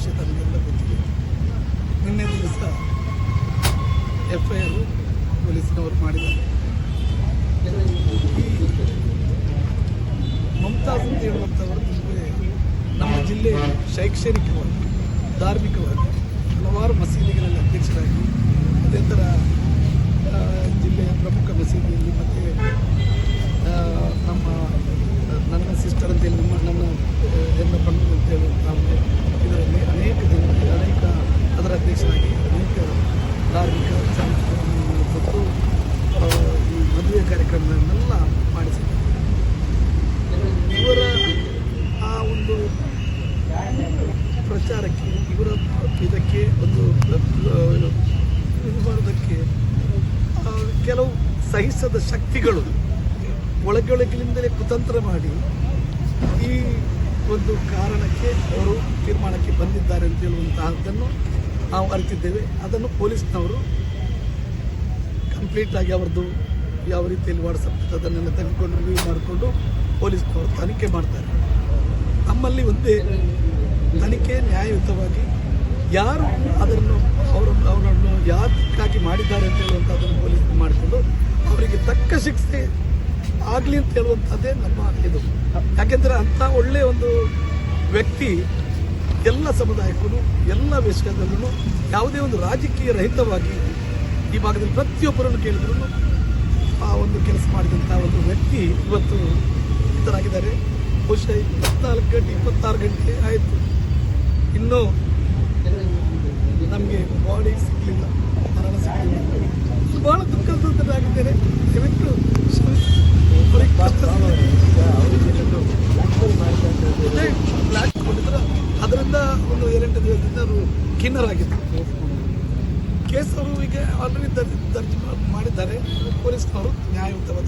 ವಿಷಯ ನಮಗೆಲ್ಲ ಗೊತ್ತಿದೆ. ನಿನ್ನೆ ದಿವಸ FIR ಪೊಲೀಸ್ನವರು ಮಾಡಿದ್ದಾರೆ. ಮಮತಾಜ್ ಅಂತ ಹೇಳುವಂಥವರು ನಮ್ಮ ಜಿಲ್ಲೆ ಶೈಕ್ಷಣಿಕವಾಗಿ, ಧಾರ್ಮಿಕವಾಗಿ ಹಲವಾರು ಮಸೀದಿಗಳಲ್ಲಿ ಅಧ್ಯಕ್ಷರಾಗಿ, ಅದೇ ಥರ ಜಿಲ್ಲೆಯ ಪ್ರಮುಖ ಮಸೀದಿಯಲ್ಲಿ ಮತ್ತು ನನ್ನ ಸಿಸ್ಟರ್ ಅಂತೇಳಿ ನನ್ನ ಪಣ್ಣು ಅಂತೇಳಿ ನಾವು ಇದರಲ್ಲಿ ಅನೇಕ ಅದರ ಅಧ್ಯಕ್ಷರಾಗಿ ಅನೇಕ ಧಾರ್ಮಿಕ ಮತ್ತು ಈ ಮದುವೆ ಕಾರ್ಯಕ್ರಮಗಳನ್ನೆಲ್ಲ ಮಾಡಿಸಿದ್ದಾರೆ. ಇವರ ಆ ಒಂದು ಪ್ರಚಾರಕ್ಕೆ, ಇವರ ಇದಕ್ಕೆ ಒಂದು ಇದು ಮಾಡೋದಕ್ಕೆ ಕೆಲವು ಸಹಿಸದ ಶಕ್ತಿಗಳು ಒಳಗೊಳಗಿನಿಂದಲೇ ಕುತಂತ್ರ ಮಾಡಿ ಈ ಒಂದು ಕಾರಣಕ್ಕೆ ಅವರು ತೀರ್ಮಾನಕ್ಕೆ ಬಂದಿದ್ದಾರೆ ಅಂತ ಹೇಳುವಂತಹದ್ದನ್ನು ನಾವು ಅರಿತಿದ್ದೇವೆ. ಅದನ್ನು ಪೊಲೀಸ್ನವರು ಕಂಪ್ಲೀಟಾಗಿ ಅವರದ್ದು ಯಾವ ರೀತಿಯಲ್ಲಿ ವಾಟ್ಸಪ್ ಅದನ್ನೆಲ್ಲ ತೆಗೆದುಕೊಂಡು ರಿವ್ಯೂ ಮಾಡಿಕೊಂಡು ಪೊಲೀಸ್ನವರು ತನಿಖೆ ಮಾಡ್ತಾರೆ. ನಮ್ಮಲ್ಲಿ ಒಂದೇ ತನಿಖೆ ನ್ಯಾಯಯುತವಾಗಿ ಯಾರು ಅವರನ್ನು ಯಾತಕ್ಕಾಗಿ ಮಾಡಿದ್ದಾರೆ ಅಂತ ಹೇಳುವಂಥದ್ದನ್ನು ಪೊಲೀಸ್ ಮಾಡಿಕೊಂಡು ಅವರಿಗೆ ತಕ್ಕ ಶಿಕ್ಷೆ ಆಗಲಿ ಅಂತ ಹೇಳುವಂಥದ್ದೇ ನಮ್ಮ ಇದು. ಯಾಕೆಂದರೆ ಅಂಥ ಒಳ್ಳೆಯ ಒಂದು ವ್ಯಕ್ತಿ ಎಲ್ಲ ಸಮುದಾಯಕ್ಕೂ ಎಲ್ಲ ವಿಷಯದಲ್ಲೂ ಯಾವುದೇ ಒಂದು ರಾಜಕೀಯ ರಹಿತವಾಗಿ ಈ ಭಾಗದಲ್ಲಿ ಪ್ರತಿಯೊಬ್ಬರನ್ನು ಕೇಳಿದ್ರು ಆ ಒಂದು ಕೆಲಸ ಮಾಡಿದಂಥ ಒಂದು ವ್ಯಕ್ತಿ ಇವತ್ತು ಇತರಾಗಿದ್ದಾರೆ. ಬಹುಶಃ 24 ಗಂಟೆ 26 ಗಂಟೆ ಆಯಿತು, ಇನ್ನೂ ನಮಗೆ ಬಾಡಿ ಸಿಗಲಿಲ್ಲ, ಮರಣ ಸಿಗಲಿಲ್ಲ. ಭಾಳ ದುಃಖದಾಗಿದ್ದೇನೆ. ದಯವಿಟ್ಟು ಬ್ಲಾಕ್ ಕೊಟ್ಟಿದ್ರು, ಅದರಿಂದ ಒಂದು 2 ದಿವಸದಿಂದ ಅವರು ಖಿನ್ನರಾಗಿದ್ದರು. ಕೇಸವರು ಈಗ ಆಲ್ರೆಡಿ ದರ್ಜೆ ಮಾಡಿದ್ದಾರೆ. ಪೊಲೀಸ್ನವರು ನ್ಯಾಯಯುತವಾದ